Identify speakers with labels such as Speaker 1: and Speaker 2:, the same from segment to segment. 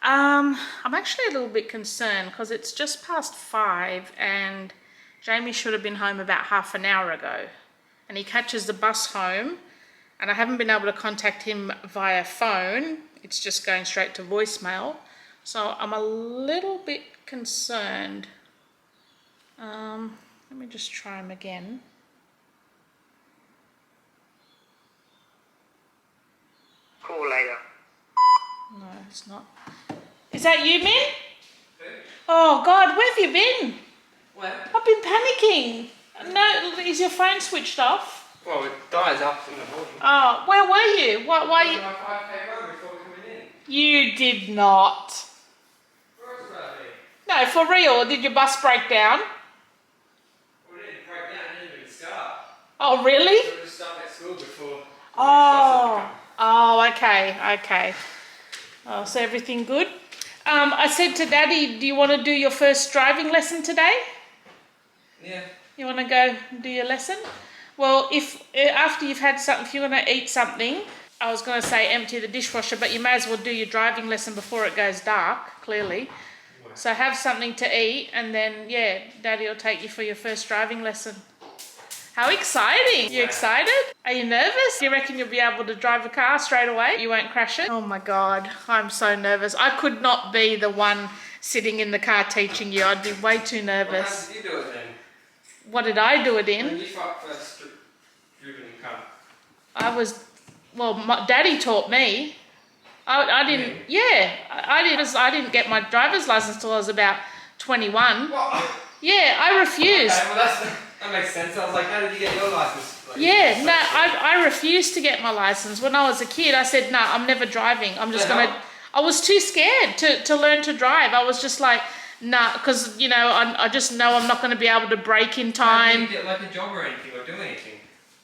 Speaker 1: I'm actually a little bit concerned because it's just past 5 and Jamie should have been home about half an hour ago. And he catches the bus home and I haven't been able to contact him via phone. It's just going straight to voicemail. So I'm a little bit concerned. Let me just try him again.
Speaker 2: Call later.
Speaker 1: No, it's not. Is that you, Min? Oh God, where have you been?
Speaker 2: Where?
Speaker 1: I've been panicking. No, is your phone switched off?
Speaker 2: Well, it dies up in the morning.
Speaker 1: Oh, where were you? Why you?
Speaker 2: My 5K run before coming in.
Speaker 1: You did not.
Speaker 2: Where else would I be?
Speaker 1: No, for real. Did your bus break down?
Speaker 2: Well, it didn't break down, it didn't even start.
Speaker 1: Oh, really?
Speaker 2: So we just start at school before.
Speaker 1: Oh, okay. Oh, so everything good? I said to Daddy, do you want to do your first driving lesson today?
Speaker 2: Yeah.
Speaker 1: You want to go do your lesson? Well, if after you've had something, if you're going to eat something, I was going to say empty the dishwasher, but you may as well do your driving lesson before it goes dark, clearly. So have something to eat and then, yeah, Daddy will take you for your first driving lesson. How exciting! You excited? Are you nervous? Do you reckon you'll be able to drive a car straight away? You won't crash it? Oh my God, I'm so nervous. I could not be the one sitting in the car teaching you. I'd be way too nervous.
Speaker 2: How did you do it then?
Speaker 1: What did I do it in?
Speaker 2: When you first driven in car?
Speaker 1: Daddy taught me. I didn't, yeah, I didn't get my driver's license till I was about 21.
Speaker 2: What?
Speaker 1: Yeah, I refused.
Speaker 2: Okay, well that makes sense. I was like, how did you get your license? Like,
Speaker 1: yeah, no, I refused to get my license. When I was a kid, I said, no, I'm never driving. I'm just going to, I was too scared to learn to drive. I was just like, nah, because, you know, I just know I'm not going to be able to brake in time.
Speaker 2: How did you get like a job or anything or do anything?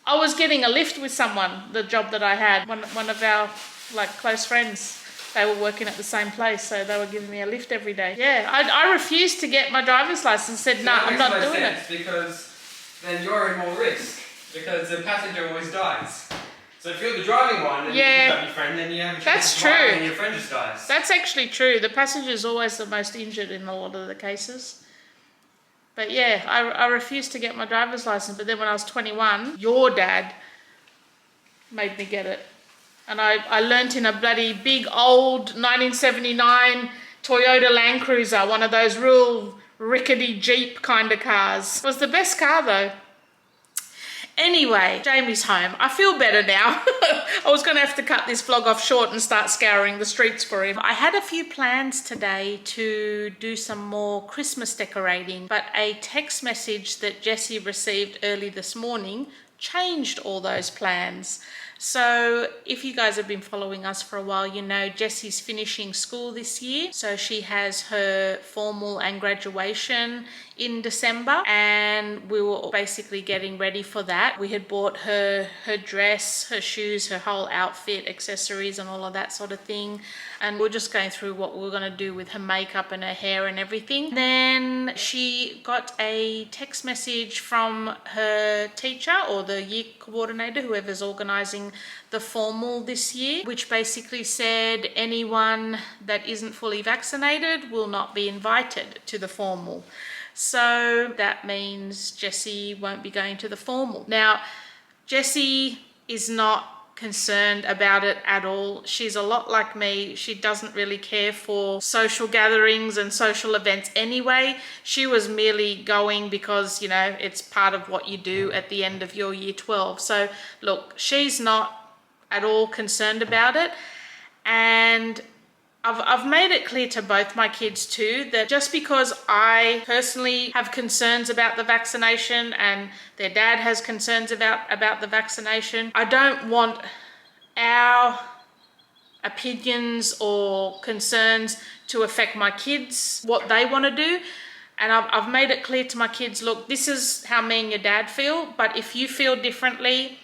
Speaker 1: I was getting a lift with someone, the job that I had. One of our, like, close friends. They were working at the same place, so they were giving me a lift every day. Yeah, I refused to get my driver's license. Said, nah, I'm not doing it.
Speaker 2: Because then you're in more risk. Because the passenger always dies. So if you're the driving one and you got your friend, then you have a chance to drive and your friend just dies.
Speaker 1: That's actually true. The passenger is always the most injured in a lot of the cases. But yeah, I refused to get my driver's license. But then when I was 21, your dad made me get it. And I learnt in a bloody big old 1979 Toyota Land Cruiser, one of those real rickety Jeep kind of cars. It was the best car though. Anyway, Jamie's home. I feel better now. I was going to have to cut this vlog off short and start scouring the streets for him. I had a few plans today to do some more Christmas decorating, but a text message that Jessie received early this morning changed all those plans. So if you guys have been following us for a while, you know Jessie's finishing school this year. So she has her formal and graduation in December, and we were basically getting ready for that. We had bought her dress, her shoes, her whole outfit, accessories and all of that sort of thing. And we're just going through what we're going to do with her makeup and her hair and everything. Then she got a text message from her teacher or the year coordinator, whoever's organising the formal this year, which basically said anyone that isn't fully vaccinated will not be invited to the formal. So that means Jessie won't be going to the formal. Now, Jessie is not concerned about it at all. She's a lot like me. She doesn't really care for social gatherings and social events anyway. She was merely going because, you know, it's part of what you do at the end of your year 12. So look, she's not at all concerned about it. And I've made it clear to both my kids too that just because I personally have concerns about the vaccination and their dad has concerns about the vaccination, I don't want our opinions or concerns to affect my kids, what they want to do. And I've made it clear to my kids, look, this is how me and your dad feel, but if you feel differently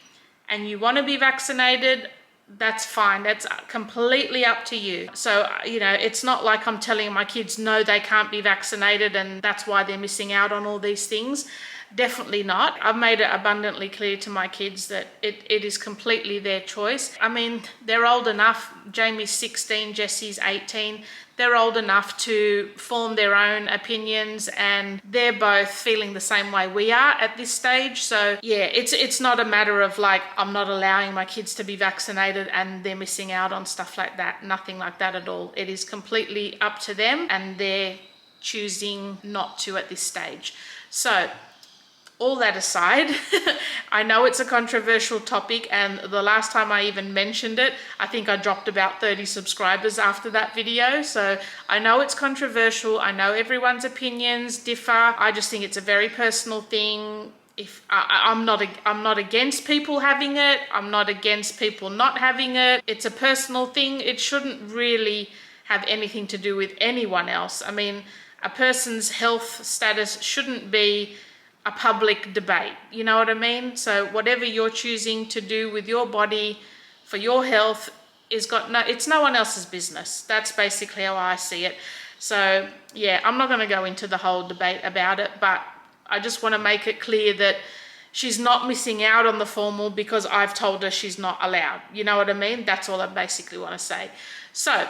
Speaker 1: and you want to be vaccinated, that's fine. That's completely up to you. So, you know, it's not like I'm telling my kids, no, they can't be vaccinated and that's why they're missing out on all these things. Definitely not. I've made it abundantly clear to my kids that it is completely their choice. I mean, they're old enough. Jamie's 16, Jessie's 18. they're old enough to form their own opinions, and they're both feeling the same way we are at this stage. So yeah, it's not a matter of like, I'm not allowing my kids to be vaccinated and they're missing out on stuff like that. Nothing like that at all. It is completely up to them, and they're choosing not to at this stage. So all that aside, I know it's a controversial topic, and the last time I even mentioned it, I think I dropped about 30 subscribers after that video. So I know it's controversial. I know everyone's opinions differ. I just think it's a very personal thing. If I'm not against people having it. I'm not against people not having it. It's a personal thing. It shouldn't really have anything to do with anyone else. I mean, a person's health status shouldn't be a public debate, you know what I mean? So whatever you're choosing to do with your body for your health it's no one else's business. That's basically how I see it. So yeah, I'm not going to go into the whole debate about it, but I just want to make it clear that she's not missing out on the formal because I've told her she's not allowed. You know what I mean? That's all I basically want to say. So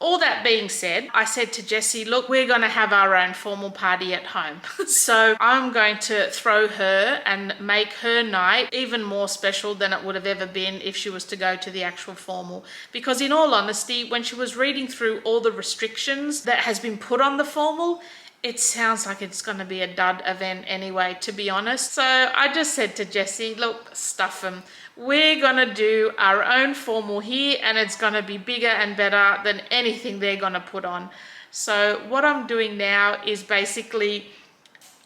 Speaker 1: all that being said, I said to Jessie, look, we're going to have our own formal party at home. So I'm going to throw her and make her night even more special than it would have ever been if she was to go to the actual formal. Because in all honesty, when she was reading through all the restrictions that has been put on the formal, it sounds like it's going to be a dud event anyway, to be honest. So I just said to Jessie, look, stuff them. We're going to do our own formal here, and it's going to be bigger and better than anything they're going to put on. So what I'm doing now is basically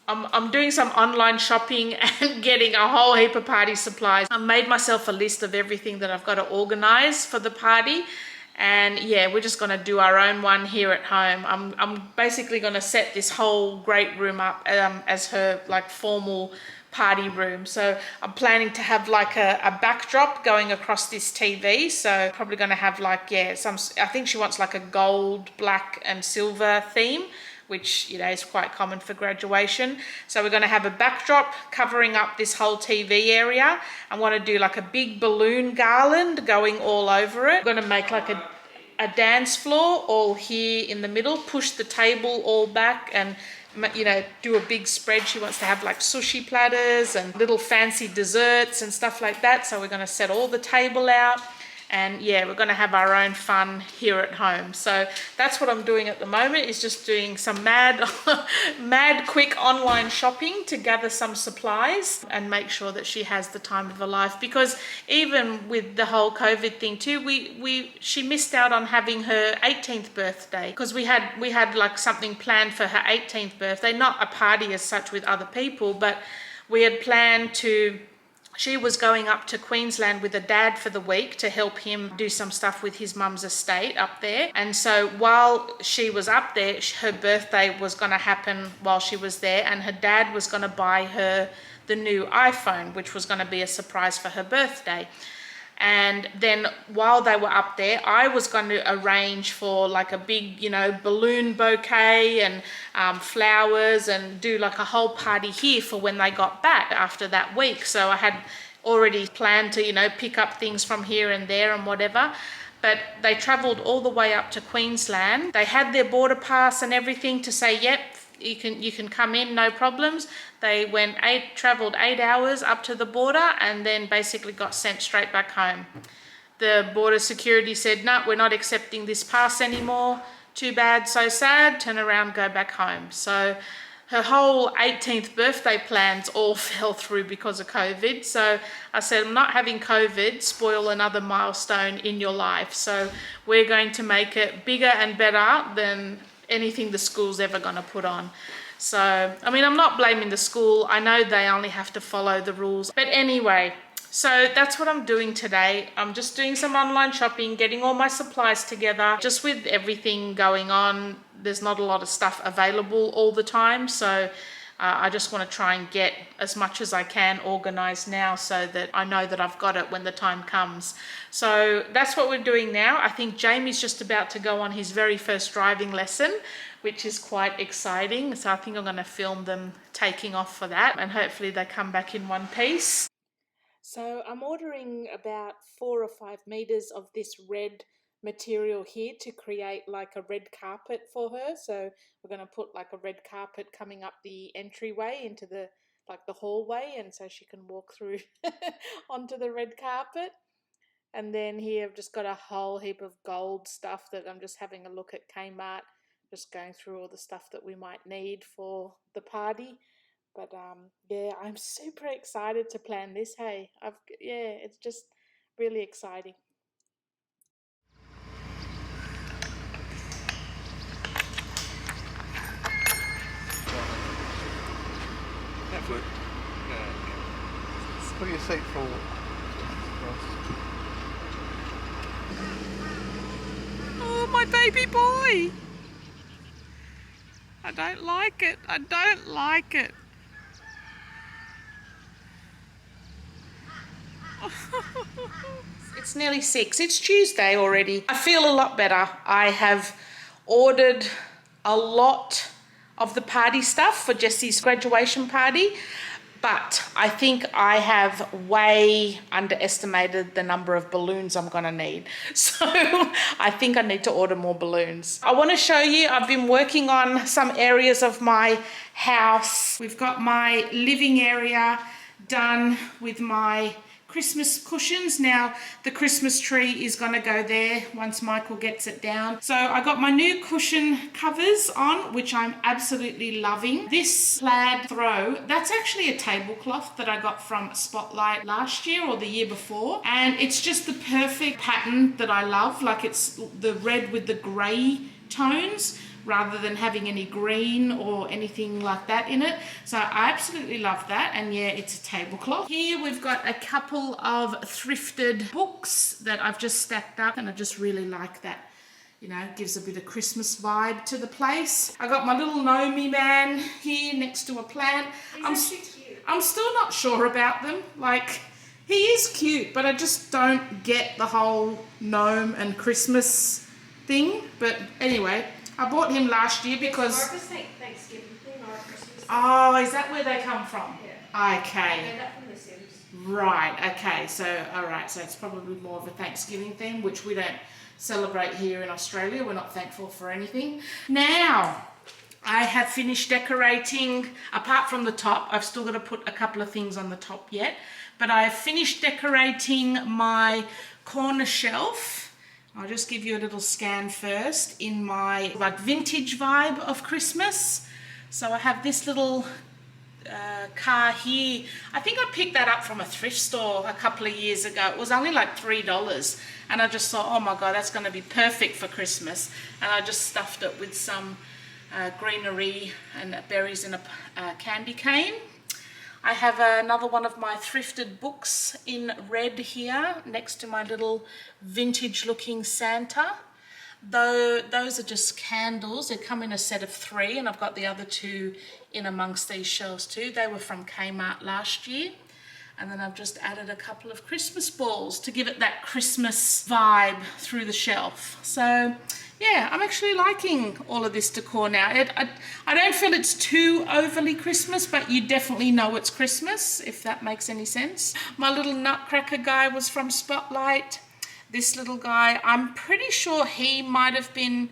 Speaker 1: I'm doing some online shopping and getting a whole heap of party supplies. I made myself a list of everything that I've got to organize for the party. And yeah, we're just going to do our own one here at home. I'm basically going to set this whole great room up as her like formal party room. So I'm planning to have like a backdrop going across this TV. So probably going to have like, yeah, I think she wants like a gold, black and silver theme, which, you know, is quite common for graduation. So we're going to have a backdrop covering up this whole TV area. I want to do like a big balloon garland going all over it. I'm going to make like a dance floor all here in the middle, push the table all back and, you know, do a big spread. She wants to have like sushi platters and little fancy desserts and stuff like that. So we're going to set all the table out. And yeah, we're going to have our own fun here at home. So that's what I'm doing at the moment, is just doing some mad quick online shopping to gather some supplies and make sure that she has the time of her life. Because even with the whole COVID thing too, she missed out on having her 18th birthday, because we had like something planned for her 18th birthday, not a party as such with other people, but we had planned to. She was going up to Queensland with her dad for the week to help him do some stuff with his mum's estate up there. And so while she was up there, her birthday was going to happen while she was there, and her dad was going to buy her the new iPhone, which was going to be a surprise for her birthday. And then while they were up there, I was going to arrange for like a big, you know, balloon bouquet and flowers, and do like a whole party here for when they got back after that week. So I had already planned to, you know, pick up things from here and there and whatever. But they travelled all the way up to Queensland. They had their border pass and everything to say, yep, you can come in, no problems. They travelled 8 hours up to the border and then basically got sent straight back home. The border security said, no, we're not accepting this pass anymore. Too bad, so sad, turn around, go back home. So her whole 18th birthday plans all fell through because of COVID. So I said, I'm not having COVID spoil another milestone in your life. So we're going to make it bigger and better than anything the school's ever going to put on. So, I mean, I'm not blaming the school. I know they only have to follow the rules. But anyway, so that's what I'm doing today. I'm just doing some online shopping, getting all my supplies together. Just with everything going on, there's not a lot of stuff available all the time. So I just want to try and get as much as I can organised now so that I know that I've got it when the time comes. So that's what we're doing now. I think Jamie's just about to go on his very first driving lesson, which is quite exciting. So I think I'm going to film them taking off for that, and hopefully they come back in one piece. So I'm ordering about 4 or 5 meters of this red material here to create like a red carpet for her. So we're going to put like a red carpet coming up the entryway into the hallway, and so she can walk through onto the red carpet. And then here I've just got a whole heap of gold stuff that I'm just having a look at Kmart, just going through all the stuff that we might need for the party. But yeah, I'm super excited to plan this. Hey, it's just really exciting.
Speaker 2: That's good.
Speaker 3: Put your seat forward.
Speaker 1: Oh, my baby boy! I don't like it. I don't like it. It's nearly 6. It's Tuesday already. I feel a lot better. I have ordered a lot of the party stuff for Jessie's graduation party, but I think I have way underestimated the number of balloons I'm gonna need. So I think I need to order more balloons. I wanna show you, I've been working on some areas of my house. We've got my living area done with my Christmas cushions. Now the Christmas tree is going to go there once Michael gets it down. So I got my new cushion covers on, which I'm absolutely loving. This plaid throw, that's actually a tablecloth that I got from Spotlight last year or the year before, and it's just the perfect pattern that I love. Like, it's the red with the grey tones rather than having any green or anything like that in it. So I absolutely love that, and yeah, it's a tablecloth. Here we've got a couple of thrifted books that I've just stacked up, and I just really like that. You know, it gives a bit of Christmas vibe to the place. I got my little Naomi man here next to a plant. I'm still not sure about them. Like, he is cute, but I just don't get the whole gnome and Christmas thing. But anyway, I bought him last year because...
Speaker 4: It's more of a Thanksgiving thing or Christmas.
Speaker 1: Oh, is that where they come from?
Speaker 4: Yeah.
Speaker 1: Okay.
Speaker 4: I got that from the Sims.
Speaker 1: Right, okay. So, alright, so it's probably more of a Thanksgiving thing, which we don't celebrate here in Australia. We're not thankful for anything. Now, I have finished decorating, apart from the top. I've still got to put a couple of things on the top yet. But I have finished decorating my corner shelf. I'll just give you a little scan first in my like vintage vibe of Christmas. So I have this little car here. I think I picked that up from a thrift store a couple of years ago. It was only like $3, and I just thought, oh my god, that's going to be perfect for Christmas. And I just stuffed it with some greenery and berries in a candy cane. I have another one of my thrifted books in red here next to my little vintage looking Santa. Though those are just candles. They come in a set of 3, and I've got the other 2 in amongst these shelves too. They were from Kmart last year. And then I've just added a couple of Christmas balls to give it that Christmas vibe through the shelf. So yeah, I'm actually liking all of this decor now. I don't feel it's too overly Christmas, but you definitely know it's Christmas, if that makes any sense. My little nutcracker guy was from Spotlight. This little guy, I'm pretty sure he might have been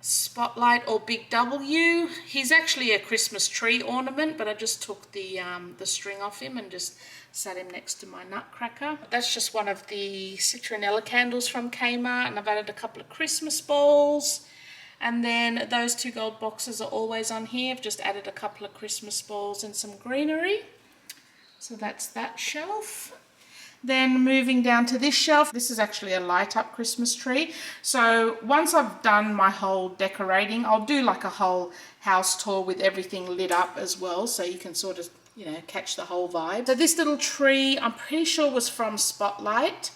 Speaker 1: Spotlight or Big W. He's actually a Christmas tree ornament, but I just took the string off him and just sat him next to my nutcracker. That's just one of the citronella candles from Kmart, and I've added a couple of Christmas balls. And then those 2 gold boxes are always on here. I've just added a couple of Christmas balls and some greenery. So that's that shelf. Then moving down to this shelf, this is actually a light up Christmas tree. So once I've done my whole decorating, I'll do like a whole house tour with everything lit up as well, so you can sort of, you know, catch the whole vibe. So this little tree, I'm pretty sure was from Spotlight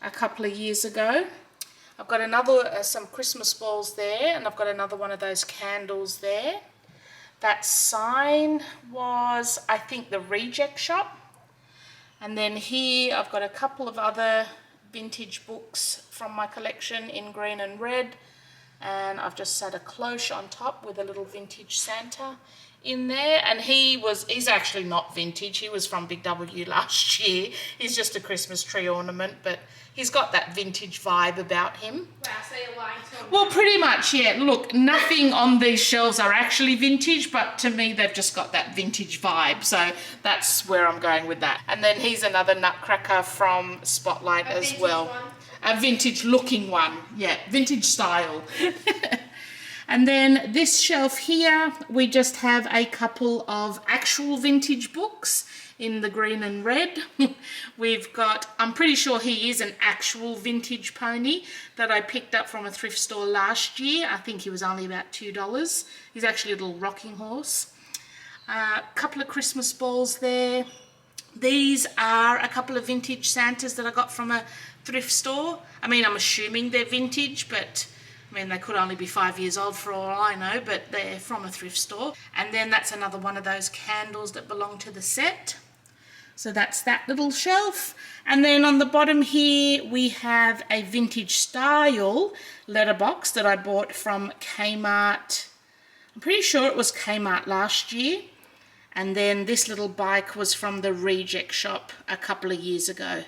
Speaker 1: a couple of years ago. I've got another, some Christmas balls there, and I've got another one of those candles there. That sign was, I think, the Reject Shop. And then here I've got a couple of other vintage books from my collection in green and red. And I've just set a cloche on top with a little vintage Santa in there. And he's actually not vintage. He was from Big W last year. He's just a Christmas tree ornament, but he's got that vintage vibe about him.
Speaker 4: Wow, so you're lying to him.
Speaker 1: Well, pretty much, yeah. Look, nothing on these shelves are actually vintage, but to me, they've just got that vintage vibe. So that's where I'm going with that. And then he's another nutcracker from Spotlight as well.
Speaker 4: One.
Speaker 1: A vintage looking one, yeah, vintage style. And then this shelf here, we just have a couple of actual vintage books in the green and red. We've got, I'm pretty sure he is an actual vintage pony that I picked up from a thrift store last year. I think he was only about $2. He's actually a little rocking horse. A couple of Christmas balls there. These are a couple of vintage Santas that I got from a thrift store. I mean, I'm assuming they're vintage, but I mean, they could only be 5 years old for all I know, but they're from a thrift store. And then that's another one of those candles that belong to the set. So that's that little shelf. And then on the bottom here, we have a vintage style letterbox that I bought from Kmart. I'm pretty sure it was Kmart last year. And then this little bike was from the Reject Shop a couple of years ago.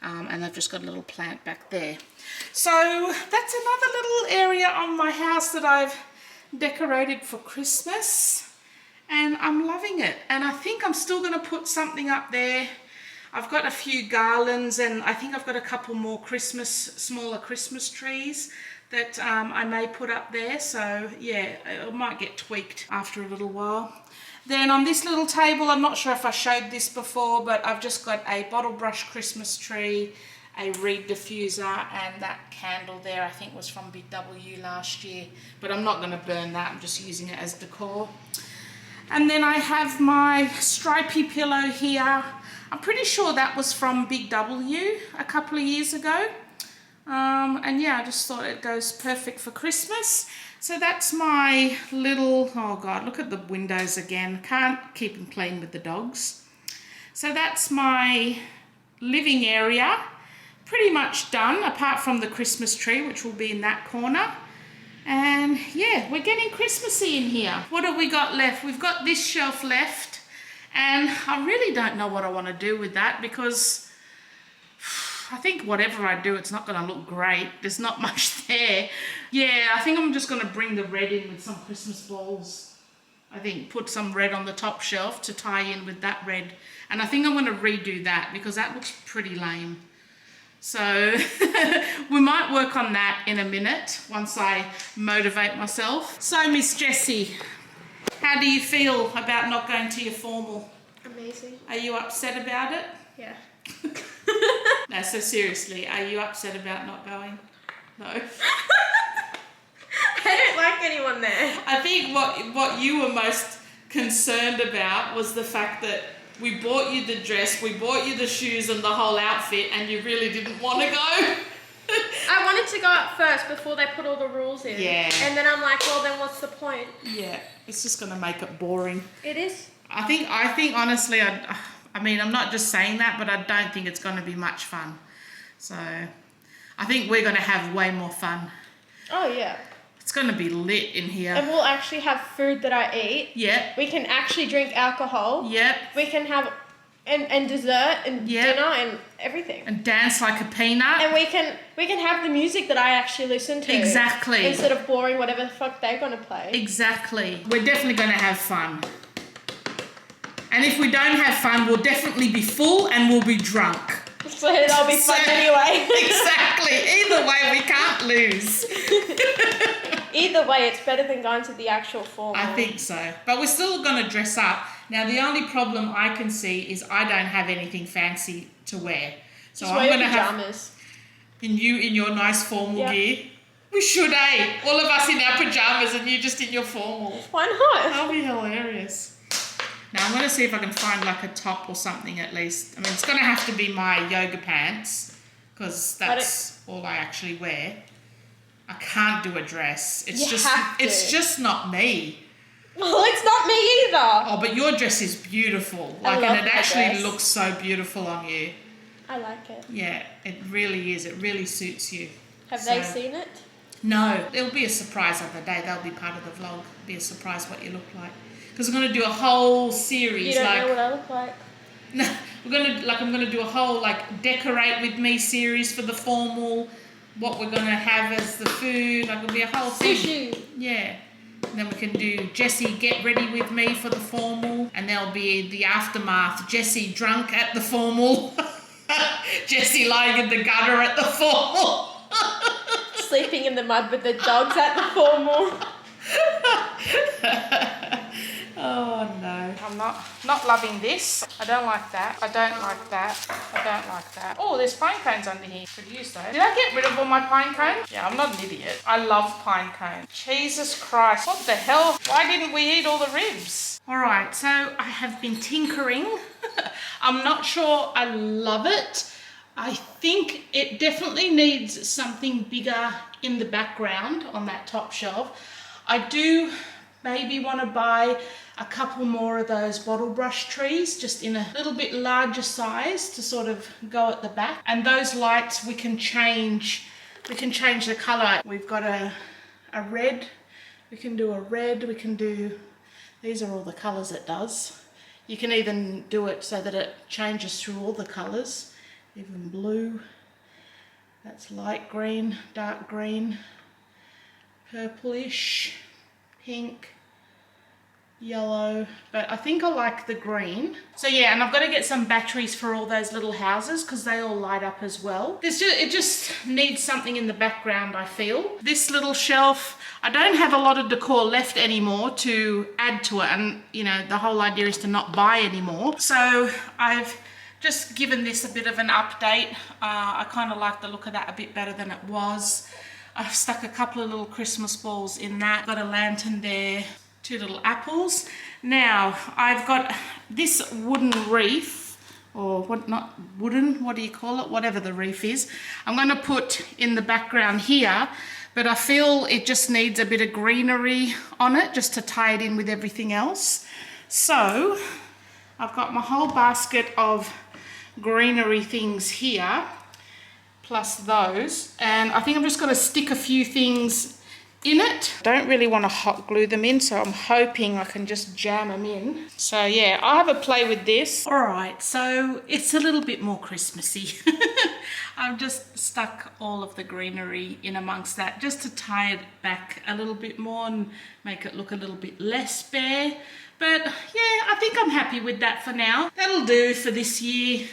Speaker 1: And they've just got a little plant back there. So that's another little area on my house that I've decorated for Christmas. And I'm loving it. And I think I'm still going to put something up there. I've got a few garlands, and I think I've got a couple more smaller Christmas trees that I may put up there. So yeah, it might get tweaked after a little while. Then on this little table, I'm not sure if I showed this before, but I've just got a bottle brush Christmas tree, a reed diffuser, and that candle there I think was from Big W last year. But I'm not going to burn that, I'm just using it as decor. And then I have my stripy pillow here. I'm pretty sure that was from Big W a couple of years ago. And yeah, I just thought it goes perfect for Christmas. So that's my little, oh God, look at the windows again. Can't keep them clean with the dogs. So that's my living area. Pretty much done, apart from the Christmas tree, which will be in that corner. And yeah, we're getting Christmassy in here. What have we got left? We've got this shelf left. And I really don't know what I want to do with that, because I think whatever I do, it's not going to look great. There's not much there. Yeah, I think I'm just going to bring the red in with some Christmas balls. I think put some red on the top shelf to tie in with that red. And I think I'm going to redo that because that looks pretty lame. So we might work on that in a minute once I motivate myself. So Miss Jessie, how do you feel about not going to your formal?
Speaker 4: Amazing.
Speaker 1: Are you upset about it?
Speaker 4: Yeah.
Speaker 1: No, so seriously, are you upset about not going? No.
Speaker 4: I don't like anyone there.
Speaker 1: I think what you were most concerned about was the fact that we bought you the dress, we bought you the shoes and the whole outfit, and you really didn't want to go.
Speaker 4: I wanted to go up first before they put all the rules in.
Speaker 1: Yeah.
Speaker 4: And then I'm like, well, then what's the point?
Speaker 1: Yeah, it's just going to make it boring.
Speaker 4: It is.
Speaker 1: I think honestly, I mean, I'm not just saying that, but I don't think it's going to be much fun. So I think we're going to have way more fun.
Speaker 4: Oh, yeah.
Speaker 1: It's going to be lit in here.
Speaker 4: And we'll actually have food that I eat.
Speaker 1: Yep.
Speaker 4: We can actually drink alcohol.
Speaker 1: Yep.
Speaker 4: We can have and dessert and
Speaker 1: Yep.
Speaker 4: dinner and everything.
Speaker 1: And dance like a peanut.
Speaker 4: And we can have the music that I actually listen to.
Speaker 1: Exactly.
Speaker 4: Instead of boring whatever the fuck they're going to play.
Speaker 1: Exactly. We're definitely going to have fun. And if we don't have fun, we'll definitely be full and we'll be drunk.
Speaker 4: So that'll be fun anyway.
Speaker 1: Exactly. Either way, we can't lose.
Speaker 4: Either way, it's better than going to the actual formal.
Speaker 1: I think so. But we're still going to dress up. Now, the only problem I can see is I don't have anything fancy to wear. So
Speaker 4: Just
Speaker 1: I'm
Speaker 4: wear
Speaker 1: going to have...
Speaker 4: pajamas.
Speaker 1: And you in your nice formal
Speaker 4: Yeah.
Speaker 1: gear. We should, eh? All of us in our pajamas and you just in your formal.
Speaker 4: Why not?
Speaker 1: That'll be hilarious. Now I'm going to see if I can find like a top or something at least. I mean, it's going to have to be my yoga pants because that's all I actually wear. I can't do a dress. It's just not me.
Speaker 4: Well, it's not me either.
Speaker 1: Oh, but your dress is beautiful.
Speaker 4: I
Speaker 1: Like,
Speaker 4: love
Speaker 1: and it
Speaker 4: my
Speaker 1: actually
Speaker 4: dress.
Speaker 1: looks so beautiful on you.
Speaker 4: I like it.
Speaker 1: Yeah, it really is. It really suits you.
Speaker 4: Have they
Speaker 1: So-
Speaker 4: seen it?
Speaker 1: No, it'll be a surprise on the day. That'll be part of the vlog. It'll be a surprise what you look like. Because we're going to do a whole series.
Speaker 4: You don't know what I look like.
Speaker 1: No, I'm going to do a whole decorate with me series for the formal. What we're going to have as the food. It'll be a whole thing.
Speaker 4: Sushi.
Speaker 1: Yeah. And then we can do Jessie get ready with me for the formal. And there'll be the aftermath. Jessie drunk at the formal. Jessie lying in the gutter at the formal.
Speaker 4: Sleeping in the mud with the dogs at the formal.
Speaker 1: Oh no. I'm not loving this. I don't like that. I don't like that. I don't like that. Oh, there's pine cones under here. Could use those. Did I get rid of all my pine cones? Yeah, I'm not an idiot. I love pine cones. Jesus Christ. What the hell? Why didn't we eat all the ribs? Alright, so I have been tinkering. I'm not sure I love it. I think it definitely needs something bigger in the background on that top shelf. I do maybe want to buy a couple more of those bottle brush trees, just in a little bit larger size to sort of go at the back. And those lights we can change the colour. We've got a red, we can do a red, we can do, these are all the colours it does. You can even do it so that it changes through all the colours, even blue, that's light green, dark green, purplish, pink, yellow, but I think I like the green. So yeah, and I've got to get some batteries for all those little houses because they all light up as well. It just needs something in the background, I feel. This little shelf, I don't have a lot of decor left anymore to add to it, and you know, the whole idea is to not buy anymore. So I've just given this a bit of an update. I kind of like the look of that a bit better than it was. I've stuck a couple of little Christmas balls in that. Got a lantern there, 2 little apples. Now, I've got this wooden wreath, or what, not wooden, what do you call it? Whatever the wreath is. I'm going to put in the background here, but I feel it just needs a bit of greenery on it just to tie it in with everything else. So, I've got my whole basket of greenery things here, plus those, and I think I'm just going to stick a few things in it. Don't really want to hot glue them in, so I'm hoping I can just jam them in. So yeah, I'll have a play with this. Alright, so it's a little bit more Christmassy. I've just stuck all of the greenery in amongst that just to tie it back a little bit more and make it look a little bit less bare. But yeah, I think I'm happy with that for now. That'll do for this year.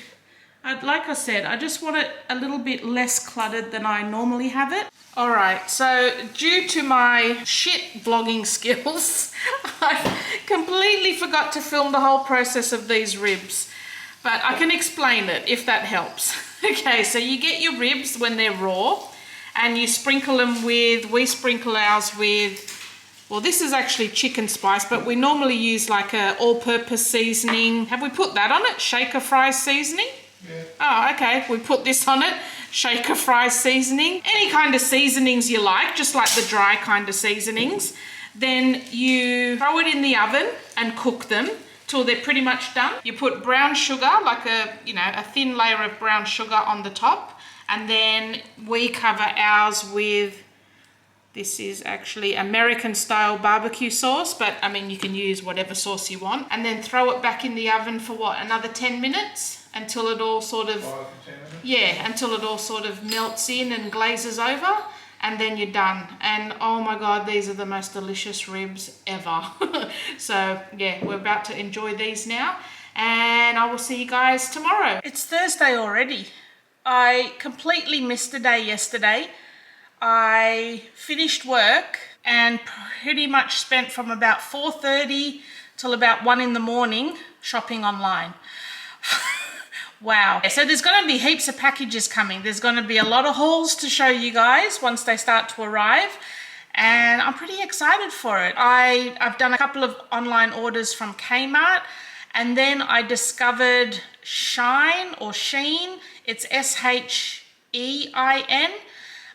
Speaker 1: Like I said, I just want it a little bit less cluttered than I normally have it. Alright, so due to my shit vlogging skills, I completely forgot to film the whole process of these ribs. But I can explain it if that helps. Okay, so you get your ribs when they're raw and you sprinkle them with, we sprinkle ours with, well, this is actually chicken spice, but we normally use like a all-purpose seasoning. Have we put that on it? Shaker fry seasoning?
Speaker 2: Yeah.
Speaker 1: Oh, okay. We put this on it. Shaker fry seasoning. Any kind of seasonings you like, just like the dry kind of seasonings. Then you throw it in the oven and cook them till they're pretty much done. You put brown sugar, like a thin layer of brown sugar on the top. And then we cover ours with, this is actually American style barbecue sauce, but I mean, you can use whatever sauce you want. And then throw it back in the oven for what, another 10 minutes? Until it all sort of,
Speaker 2: 5 to 10 minutes? Yeah,
Speaker 1: until it all sort of melts in and glazes over, and then you're done. And oh my God, these are the most delicious ribs ever. So yeah, we're about to enjoy these now, and I will see you guys tomorrow. It's Thursday already. I completely missed a day yesterday. I finished work and pretty much spent from about 4:30 till about 1 in the morning shopping online. Wow. So there's going to be heaps of packages coming. There's going to be a lot of hauls to show you guys once they start to arrive. And I'm pretty excited for it. I've done a couple of online orders from Kmart. And then I discovered Shine or Sheen. It's S-H-E-I-N.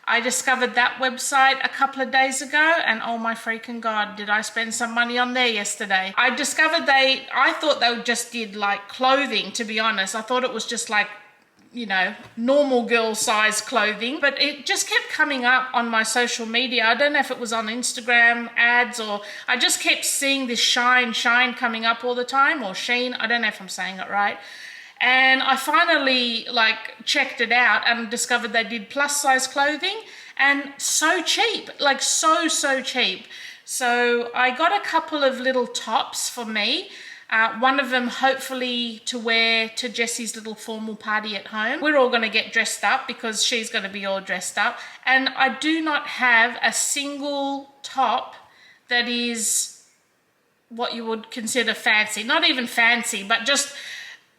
Speaker 1: I discovered that website a couple of days ago, and oh my freaking God, did I spend some money on there yesterday. I discovered I thought they just did like clothing, to be honest. I thought it was just like you know, normal girl size clothing, but it just kept coming up on my social media. I don't know if it was on Instagram ads, or I just kept seeing this shine coming up all the time, or sheen. I don't know if I'm saying it right. And I finally like checked it out and discovered they did plus size clothing, and so cheap, like so cheap. So I got a couple of little tops for me. One of them hopefully to wear to Jessie's little formal party at home. We're all going to get dressed up because she's going to be all dressed up. And I do not have a single top that is what you would consider fancy. Not even fancy, but just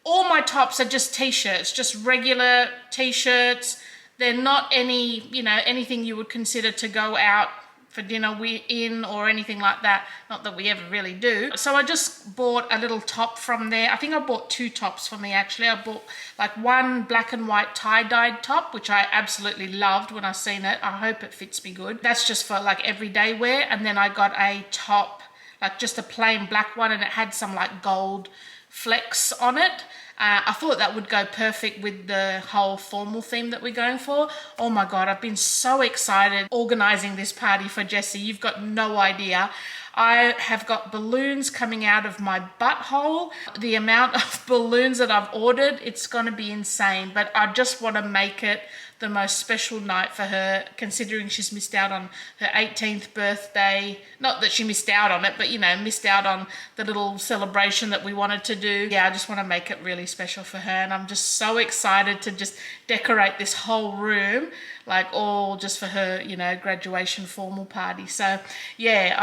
Speaker 1: all my tops are just t-shirts, just regular t-shirts. They're not any, you know, anything you would consider to go out for dinner in or anything like that. Not that we ever really do. So I just bought a little top from there. I think I bought 2 tops for me actually. I bought like one black and white tie-dyed top, which I absolutely loved when I seen it. I hope it fits me good. That's just for like everyday wear. And then I got a top, like just a plain black one, and it had some like gold flecks on it. I thought that would go perfect with the whole formal theme that we're going for. Oh my God, I've been so excited organising this party for Jessie. You've got no idea. I have got balloons coming out of my butthole. The amount of balloons that I've ordered, it's going to be insane. But I just want to make it the most special night for her, considering she's missed out on her 18th birthday. Not that she missed out on it, but, you know, missed out on the little celebration that we wanted to do. Yeah, I just want to make it really special for her. And I'm just so excited to just decorate this whole room, like all just for her, you know, graduation formal party. So yeah,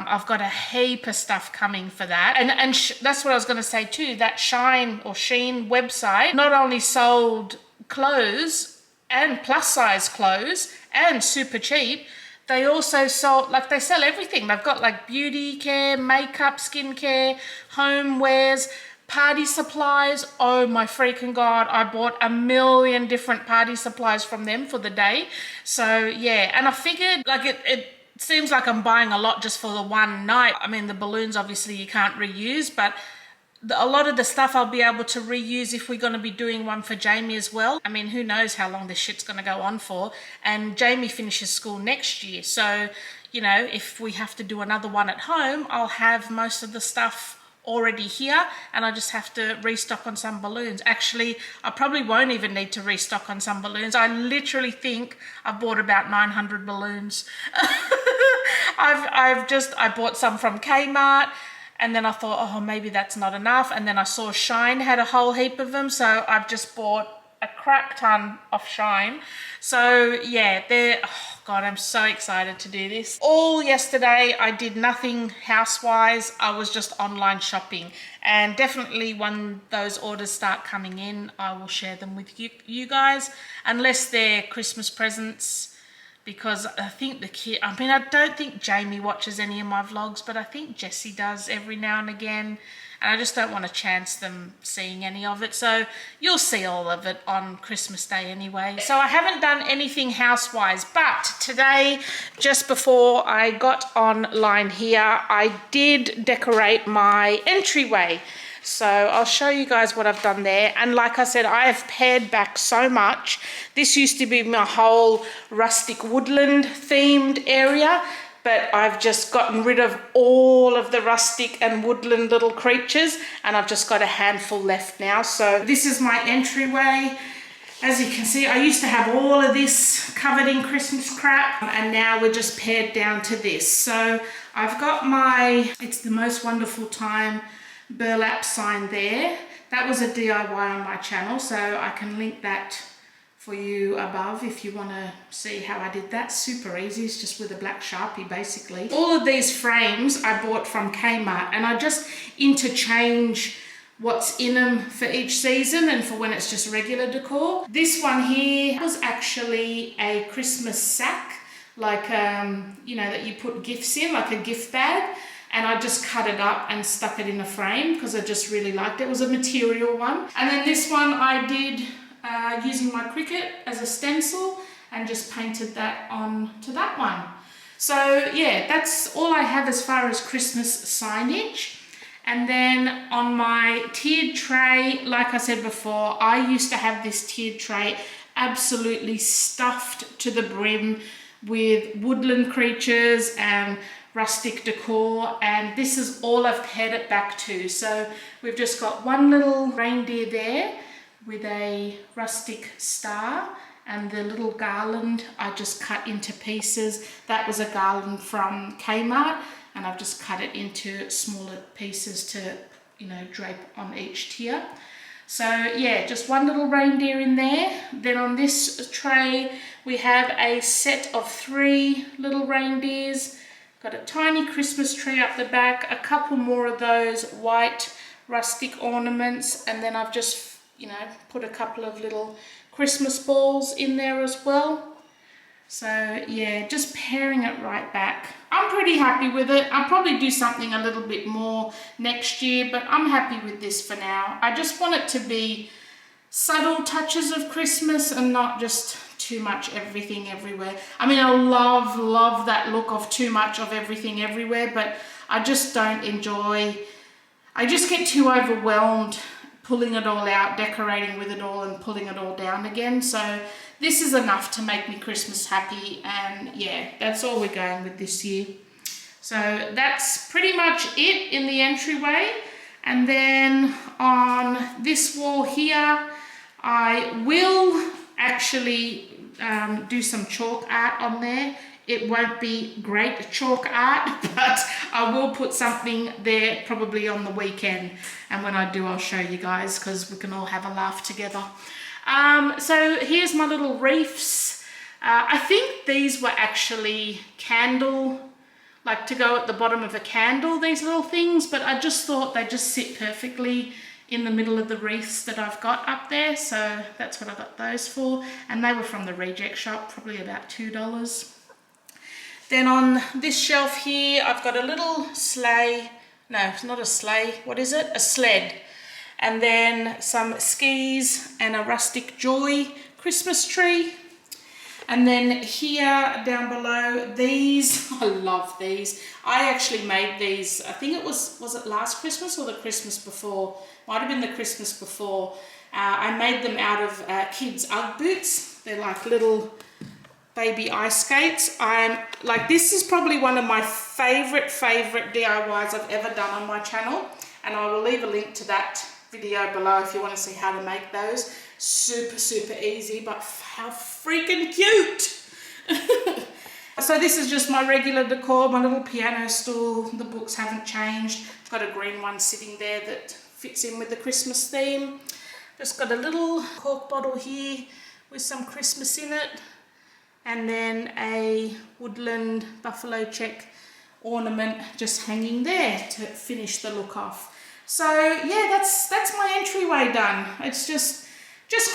Speaker 1: I've got a heap of stuff coming for that. And that's what I was going to say too. That Shine or Sheen website not only sold clothes and plus size clothes and super cheap, they also sold, like they sell everything. They've got like beauty care, makeup, skincare, homewares, party supplies. Oh my freaking God, I bought a million different party supplies from them for the day. So yeah, and I figured like it seems like I'm buying a lot just for the one night. I mean, the balloons obviously you can't reuse, but a lot of the stuff I'll be able to reuse if we're going to be doing one for Jamie as well. I mean, who knows how long this shit's going to go on for. And Jamie finishes school next year. So, you know, if we have to do another one at home, I'll have most of the stuff already here, and I just have to restock on some balloons. Actually, I probably won't even need to restock on some balloons. I literally think I've bought about 900 balloons. I bought some from Kmart. And then I thought, oh, maybe that's not enough. And then I saw Shine had a whole heap of them. So I've just bought a crap ton of Shine. So yeah, oh God, I'm so excited to do this. All yesterday, I did nothing house-wise. I was just online shopping. And definitely when those orders start coming in, I will share them with you guys. Unless they're Christmas presents. Because I think I don't think Jamie watches any of my vlogs, but I think Jessie does every now and again. And I just don't want to chance them seeing any of it. So you'll see all of it on Christmas Day anyway. So I haven't done anything house-wise, but today, just before I got online here, I did decorate my entryway. So I'll show you guys what I've done there. And like I said, I have pared back so much. This used to be my whole rustic woodland themed area, but I've just gotten rid of all of the rustic and woodland little creatures, and I've just got a handful left now. So this is my entryway. As you can see, I used to have all of this covered in Christmas crap, and now we're just pared down to this. So I've got my It's the Most Wonderful Time burlap sign there. That was a DIY on my channel, so I can link that for you above if you want to see how I did that. Super easy, it's just with a black Sharpie basically. All of these frames I bought from Kmart, and I just interchange what's in them for each season and for when it's just regular decor. This one here was actually a Christmas sack, like you know, that you put gifts in, like a gift bag. And I just cut it up and stuck it in a frame because I just really liked it. It was a material one. And then this one I did using my Cricut as a stencil and just painted that on to that one. So yeah, that's all I have as far as Christmas signage. And then on my tiered tray, like I said before, I used to have this tiered tray absolutely stuffed to the brim with woodland creatures and rustic decor, and this is all I've pared it back to. So we've just got one little reindeer there with a rustic star, and the little garland I just cut into pieces. That was a garland from Kmart, and I've just cut it into smaller pieces to, you know, drape on each tier. So yeah, just one little reindeer in there. Then on this tray we have a set of 3 little reindeers. Got a tiny Christmas tree up the back, a couple more of those white rustic ornaments, and then I've just, you know, put a couple of little Christmas balls in there as well. So yeah, just paring it right back. I'm pretty happy with it. I'll probably do something a little bit more next year, but I'm happy with this for now. I just want it to be subtle touches of Christmas and not just too much everything everywhere. I mean, I love that look of too much of everything everywhere, but I just don't enjoy, I just get too overwhelmed pulling it all out, decorating with it all and pulling it all down again. So this is enough to make me Christmas happy, and yeah, that's all we're going with this year. So that's pretty much it in the entryway. And then on this wall here, I will actually do some chalk art on there. It won't be great chalk art, but I will put something there probably on the weekend. And when I do, I'll show you guys, because we can all have a laugh together. So here's my little wreaths. I think these were actually candle, like to go at the bottom of a candle, these little things, but I just thought they just sit perfectly in the middle of the wreaths that I've got up there. So that's what I got those for. And they were from the reject shop, probably about $2. Then on this shelf here, I've got a little sleigh. No, it's not a sleigh. What is it? A sled. And then some skis and a rustic joy Christmas tree. And then here down below, these, I love these. I actually made these, I think it was it last Christmas or the Christmas before? Might have been the Christmas before. I made them out of kids' Ugg boots. They're like little baby ice skates. This is probably one of my favorite DIYs I've ever done on my channel, and I will leave a link to that video below if you want to see how to make those. Super easy, but how freaking cute. So this is just my regular decor, my little piano stool. The books haven't changed. I've got a green one sitting there that fits in with the Christmas theme. Just got a little cork bottle here with some Christmas in it, and then a woodland buffalo check ornament just hanging there to finish the look off. So yeah, that's my entryway done. It's just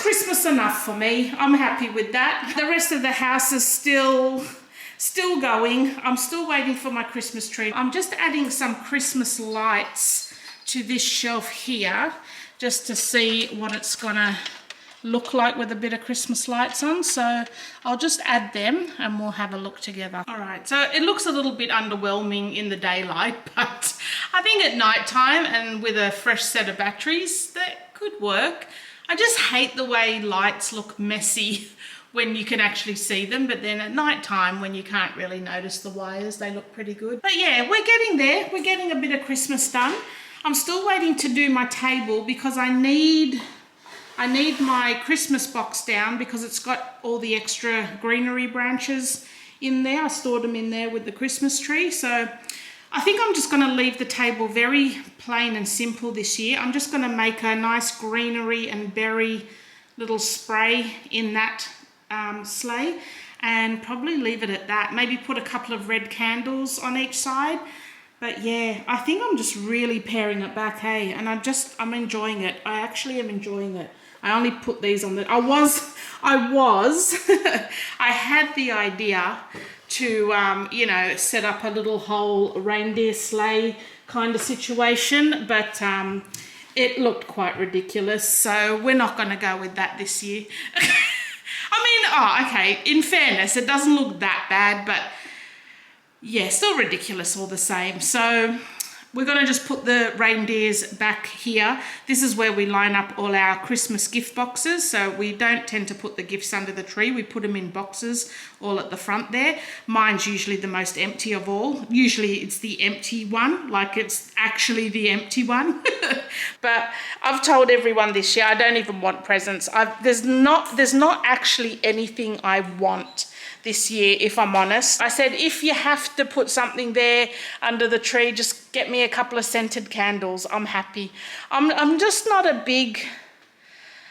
Speaker 1: Christmas enough for me. I'm happy with that. The rest of the house is still going. I'm still waiting for my Christmas tree. I'm just adding some Christmas lights to this shelf here just to see what it's gonna look like with a bit of Christmas lights on. So I'll just add them and we'll have a look together. All right, so it looks a little bit underwhelming in the daylight, but I think at night time and with a fresh set of batteries, that could work. I just hate the way lights look messy when you can actually see them, but then at night time when you can't really notice the wires, they look pretty good. But yeah, we're getting there. We're getting a bit of Christmas done. I'm still waiting to do my table because I need my Christmas box down because it's got all the extra greenery branches in there. I stored them in there with the Christmas tree. So I think I'm just going to leave the table very plain and simple this year. I'm just going to make a nice greenery and berry little spray in that sleigh and probably leave it at that. Maybe put a couple of red candles on each side. But yeah, I think I'm just really paring it back, hey? And I'm enjoying it. I actually am enjoying it. I only put these on I had the idea to, set up a little whole reindeer sleigh kind of situation, but it looked quite ridiculous. So we're not going to go with that this year. Okay, in fairness, it doesn't look that bad, but yeah, still ridiculous all the same. So we're going to just put the reindeers back here. This is where we line up all our Christmas gift boxes. So we don't tend to put the gifts under the tree. We put them in boxes all at the front there. Mine's usually the most empty of all. Usually it's the empty one, like it's actually the empty one. But I've told everyone this year I don't even want presents. There's not actually anything I want this year, if I'm honest. I said, if you have to put something there under the tree, just get me a couple of scented candles. I'm happy. I'm just not a big,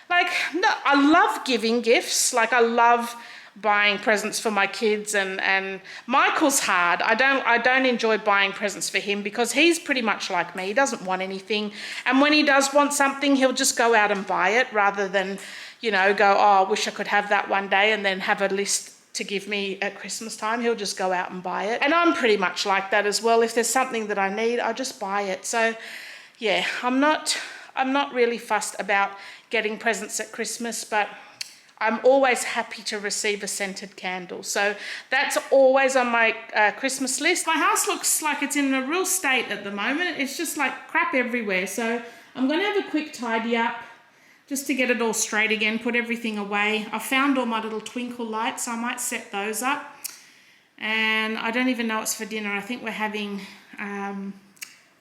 Speaker 1: like, no, I love giving gifts. Like, I love buying presents for my kids, and Michael's hard. I don't enjoy buying presents for him because he's pretty much like me. He doesn't want anything. And when he does want something, he'll just go out and buy it rather than, you know, go, oh, I wish I could have that one day, and then have a list to give me at Christmas time. He'll just go out and buy it. And I'm pretty much like that as well. If there's something that I need, I just buy it. So yeah, I'm not really fussed about getting presents at Christmas, but I'm always happy to receive a scented candle. So that's always on my Christmas list. My house looks like it's in a real state at the moment. It's just like crap everywhere. So I'm going to have a quick tidy up just to get it all straight again, put everything away. I found all my little twinkle lights, so I might set those up. And I don't even know what's for dinner. I think we're having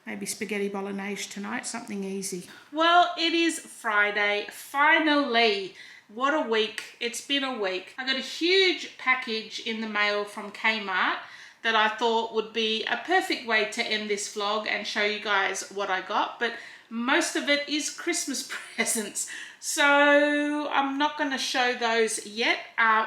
Speaker 1: maybe spaghetti bolognese tonight, something easy. Well, it is Friday, finally. What a week. It's been a week. I got a huge package in the mail from Kmart that I thought would be a perfect way to end this vlog and show you guys what I got. But most of it is Christmas presents, so I'm not going to show those yet.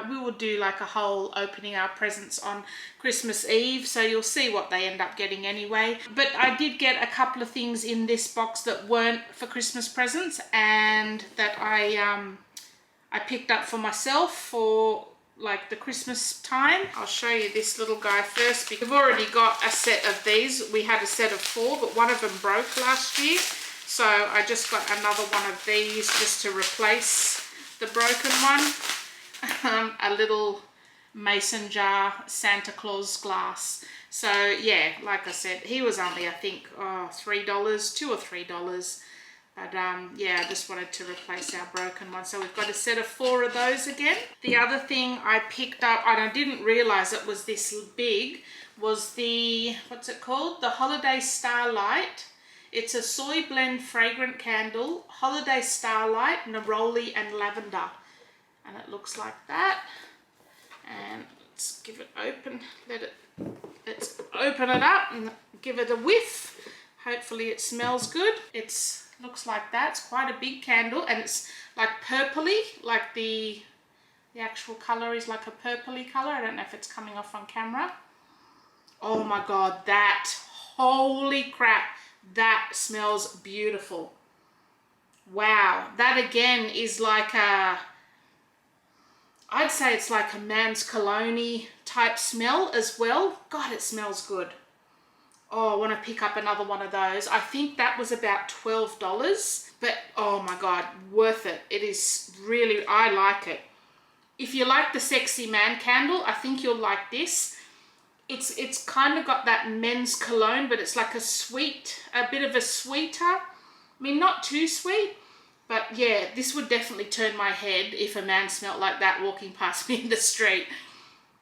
Speaker 1: We will do like a whole opening our presents on Christmas Eve, so you'll see what they end up getting anyway. But I did get a couple of things in this box that weren't for Christmas presents and that I picked up for myself for like the Christmas time. I'll show you this little guy first because we've already got a set of these. We had a set of 4, but one of them broke last year. So I just got another one of these just to replace the broken one. A little mason jar Santa Claus glass. So yeah, like I said, he was only, I think, $3, $2 or $3. But yeah, I just wanted to replace our broken one. So we've got a set of 4 of those again. The other thing I picked up, and I didn't realize it was this big, was the, what's it called? The Holiday Starlight. It's a soy blend fragrant candle, Holiday Starlight, Neroli and Lavender. And it looks like that. And let's give it open, let's open it up and give it a whiff. Hopefully it smells good. It's looks like that. It's quite a big candle and it's like purpley, like the actual color is like a purpley color. I don't know if it's coming off on camera. Oh my God, that, holy crap. That smells beautiful. Wow, that again is like a, I'd say it's like a man's cologne-y type smell as well. God, it smells good. Oh, I want to pick up another one of those. I think that was about $12, but oh my God, worth it. It is really, I like it. If you like the sexy man candle, I think you'll like this. It's kind of got that men's cologne, but it's like a sweet, a bit of a sweeter. I mean, not too sweet, but yeah, this would definitely turn my head if a man smelled like that walking past me in the street.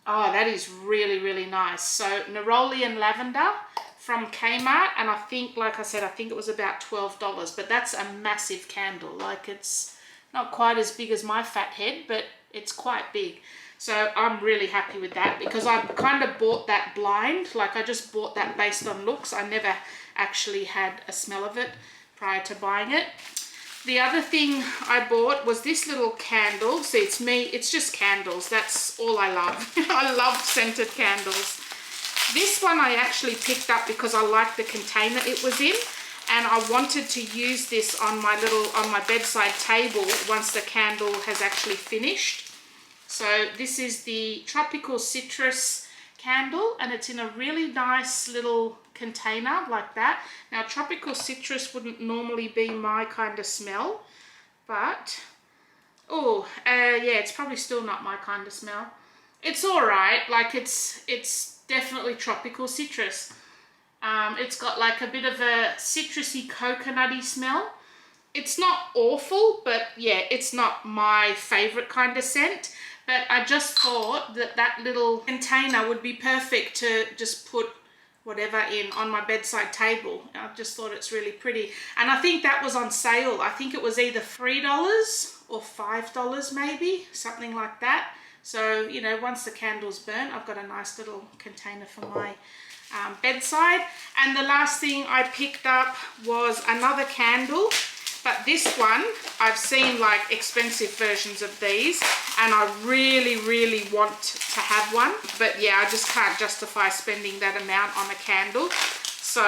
Speaker 1: Oh, that is really, really nice. So Neroli and Lavender from Kmart, and I think, like I said, I think it was about $12, but that's a massive candle. Like, it's not quite as big as my fat head, but it's quite big. So I'm really happy with that because I kind of bought that blind. Like, I just bought that based on looks. I never actually had a smell of it prior to buying it. The other thing I bought was this little candle. See, it's me, it's just candles. That's all I love. I love scented candles. This one I actually picked up because I liked the container it was in. And I wanted to use this on my bedside table once the candle has actually finished. So this is the Tropical Citrus candle and it's in a really nice little container like that. Now, Tropical Citrus wouldn't normally be my kind of smell, but oh, yeah, it's probably still not my kind of smell. It's all right. Like, it's definitely Tropical Citrus. It's got like a bit of a citrusy coconutty smell. It's not awful, but yeah, it's not my favorite kind of scent. But I just thought that that little container would be perfect to just put whatever in on my bedside table. I just thought it's really pretty. And I think that was on sale. I think it was either $3 or $5 maybe, something like that. So, you know, once the candle's burnt, I've got a nice little container for my bedside. And the last thing I picked up was another candle. But this one, I've seen like expensive versions of these, and I really, really want to have one. But yeah, I just can't justify spending that amount on a candle. So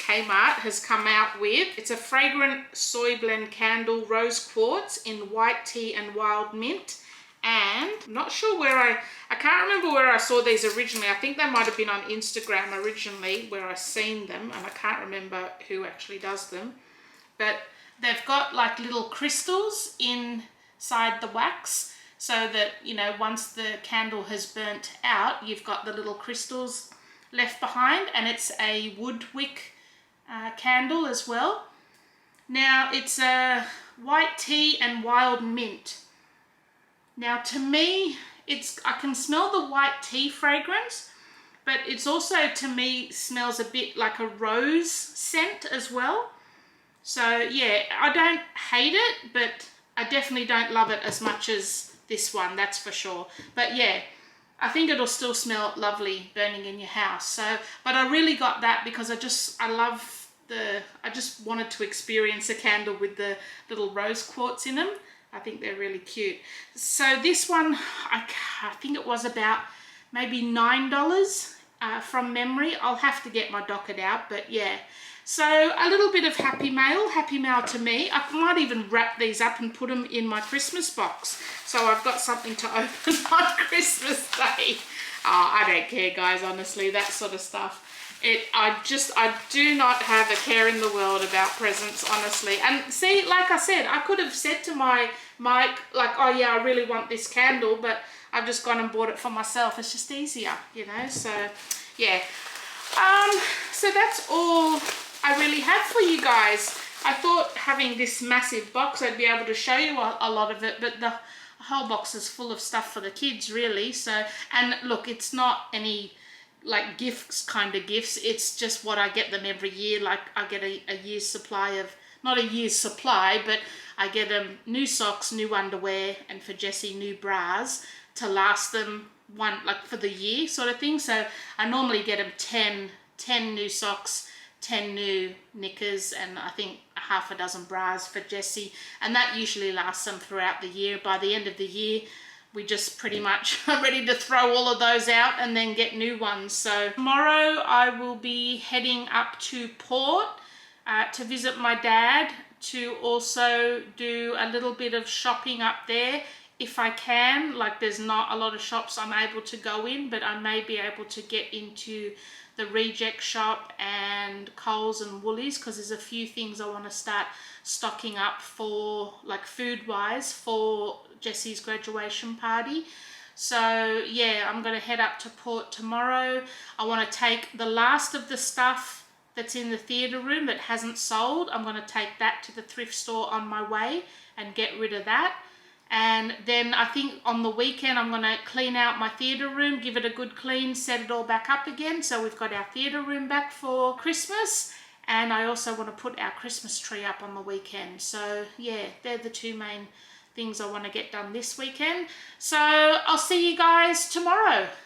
Speaker 1: Kmart has come out with, it's a fragrant soy blend candle, rose quartz in white tea and wild mint. And I'm not sure where I can't remember where I saw these originally. I think they might have been on Instagram originally where I seen them, and I can't remember who actually does them. But they've got like little crystals inside the wax, so that, you know, once the candle has burnt out, you've got the little crystals left behind, and it's a wood wick candle as well. Now it's a white tea and wild mint. Now to me, I can smell the white tea fragrance, but it's also, to me, smells a bit like a rose scent as well. So yeah, I don't hate it, but I definitely don't love it as much as this one, that's for sure. But yeah, I think it'll still smell lovely burning in your house. So, but I really got that because I just wanted to experience a candle with the little rose quartz in them. I think they're really cute. So this one, I think it was about maybe $9 from memory. I'll have to get my docket out, but yeah. So a little bit of happy mail to me. I might even wrap these up and put them in my Christmas box, so I've got something to open on Christmas Day. Oh, I don't care, guys, honestly, that sort of stuff. I do not have a care in the world about presents, honestly. And see, like I said, I could have said to my Mike, like, oh yeah, I really want this candle, but I've just gone and bought it for myself. It's just easier, you know, so yeah. So that's all I really have for you guys. I thought having this massive box, I'd be able to show you a lot of it, but the whole box is full of stuff for the kids, really. So, and look, it's not any like gifts kind of gifts, it's just what I get them every year. Like I get a year's supply of, not a year's supply, but I get them new socks, new underwear, and for Jessie new bras to last them like for the year sort of thing. So I normally get them 10 new socks, 10 new knickers, and I think half a dozen bras for Jessie, and that usually lasts them throughout the year. By the end of the year, we just pretty much are ready to throw all of those out and then get new ones. So tomorrow I will be heading up to Port to visit my dad, to also do a little bit of shopping up there if I can. Like, there's not a lot of shops I'm able to go in, but I may be able to get into the Reject Shop and Coles and Woolies, because there's a few things I want to start stocking up for, like food wise, for Jessie's graduation party. So yeah, I'm going to head up to Port tomorrow. I want to take the last of the stuff that's in the theatre room that hasn't sold. I'm going to take that to the thrift store on my way and get rid of that. And then I think on the weekend I'm going to clean out my theatre room, give it a good clean, set it all back up again. So we've got our theatre room back for Christmas. And I also want to put our Christmas tree up on the weekend. So yeah, they're the two main things I want to get done this weekend. So I'll see you guys tomorrow.